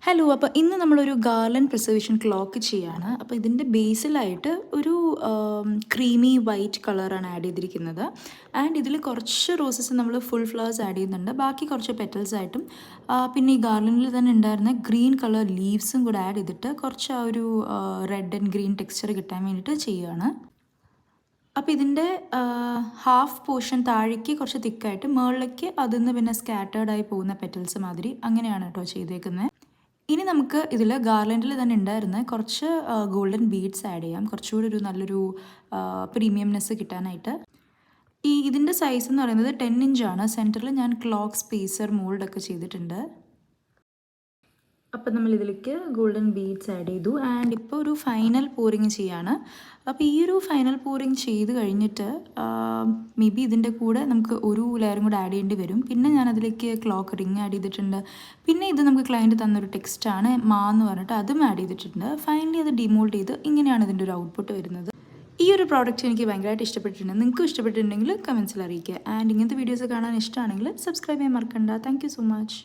Hello, അപ്പോൾ ഇന്ന് നമ്മളൊരു ഗാർലൻഡ് പ്രിസർവേഷൻ ക്ലോക്ക് ചെയ്യാണ്. അപ്പോൾ ഇതിൻ്റെ ബേസിലായിട്ട് ഒരു ക്രീമി വൈറ്റ് കളറാണ് ആഡ് ചെയ്തിരിക്കുന്നത്. ആൻഡ് ഇതിൽ കുറച്ച് റോസസ് നമ്മൾ ഫുൾ ഫ്ലവേഴ്സ് ആഡ് ചെയ്യുന്നുണ്ട്, ബാക്കി കുറച്ച് പെറ്റൽസ് ആയിട്ടും പിന്നെ ഈ ഗാർലൻഡിൽ തന്നെ ഉണ്ടായിരുന്ന ഗ്രീൻ കളർ ലീവ്സും കൂടെ ആഡ് ചെയ്തിട്ട് കുറച്ച് ആ ഒരു റെഡ് ആൻഡ് ഗ്രീൻ ടെക്സ്ചർ കിട്ടാൻ വേണ്ടിയിട്ട് ചെയ്യുകയാണ്. അപ്പോൾ ഇതിൻ്റെ ഹാഫ് പോർഷൻ താഴേക്ക് കുറച്ച് തിക്കായിട്ട് മുകളിലേക്ക് അതിൽ നിന്ന് പിന്നെ സ്കാറ്റേർഡായി പോകുന്ന പെറ്റൽസ് മാതിരി അങ്ങനെയാണ് കേട്ടോ ചെയ്തേക്കുന്നത്. ഇനി നമുക്ക് ഇതിൽ ഗാർലൻഡിൽ തന്നെ ഉണ്ടായിരുന്ന കുറച്ച് ഗോൾഡൻ ബീഡ്സ് ആഡ് ചെയ്യാം, കുറച്ചുകൂടി ഒരു നല്ലൊരു പ്രീമിയംനെസ് കിട്ടാനായിട്ട്. ഇതിൻ്റെ സൈസ് എന്ന് പറയുന്നത് 10 ഇഞ്ചാണ്. സെൻറ്ററിൽ ഞാൻ ക്ലോക്ക് സ്പേസർ മോൾഡൊക്കെ ചെയ്തിട്ടുണ്ട്. അപ്പം നമ്മൾ ഇതിലേക്ക് ഗോൾഡൻ ബീഡ്സ് ആഡ് ചെയ്തു. ആൻഡ് ഇപ്പോൾ ഒരു ഫൈനൽ പോറിങ് ചെയ്യാണ്. അപ്പോൾ ഈ ഒരു ഫൈനൽ പോറിങ് ചെയ്ത് കഴിഞ്ഞിട്ട് മേ ബി ഇതിൻ്റെ കൂടെ നമുക്ക് ഒരു ലെയറും കൂടെ ആഡ് ചെയ്യേണ്ടി വരും. പിന്നെ ഞാൻ അതിലേക്ക് ക്ലോക്ക് റിങ് ആഡ് ചെയ്തിട്ടുണ്ട്. പിന്നെ ഇത് നമുക്ക് ക്ലയൻറ്റ് തന്നൊരു ടെക്സ്റ്റാണ് എന്ന് പറഞ്ഞിട്ട് അതും ആഡ് ചെയ്തിട്ടുണ്ട്. ഫൈനലി അത് ഡിമോൾഡ് ചെയ്ത് ഇങ്ങനെയാണ് ഇതിൻ്റെ ഒരു ഔട്ട്പുട്ട് വരുന്നത്. ഈ ഒരു പ്രോഡക്റ്റ് എനിക്ക് ഭയങ്കരമായിട്ട് ഇഷ്ടപ്പെട്ടിട്ടുണ്ട്. നിങ്ങൾക്കും ഇഷ്ടപ്പെട്ടിട്ടുണ്ടെങ്കിൽ കമൻസിൽ അറിയിക്കുക. ആൻഡ് ഇങ്ങനത്തെ വീഡിയോസ് കാണാൻ ഇഷ്ടമാണെങ്കിൽ സബ്സ്ക്രൈബ് ചെയ്യാൻ മറക്കണ്ട. Thank you so much.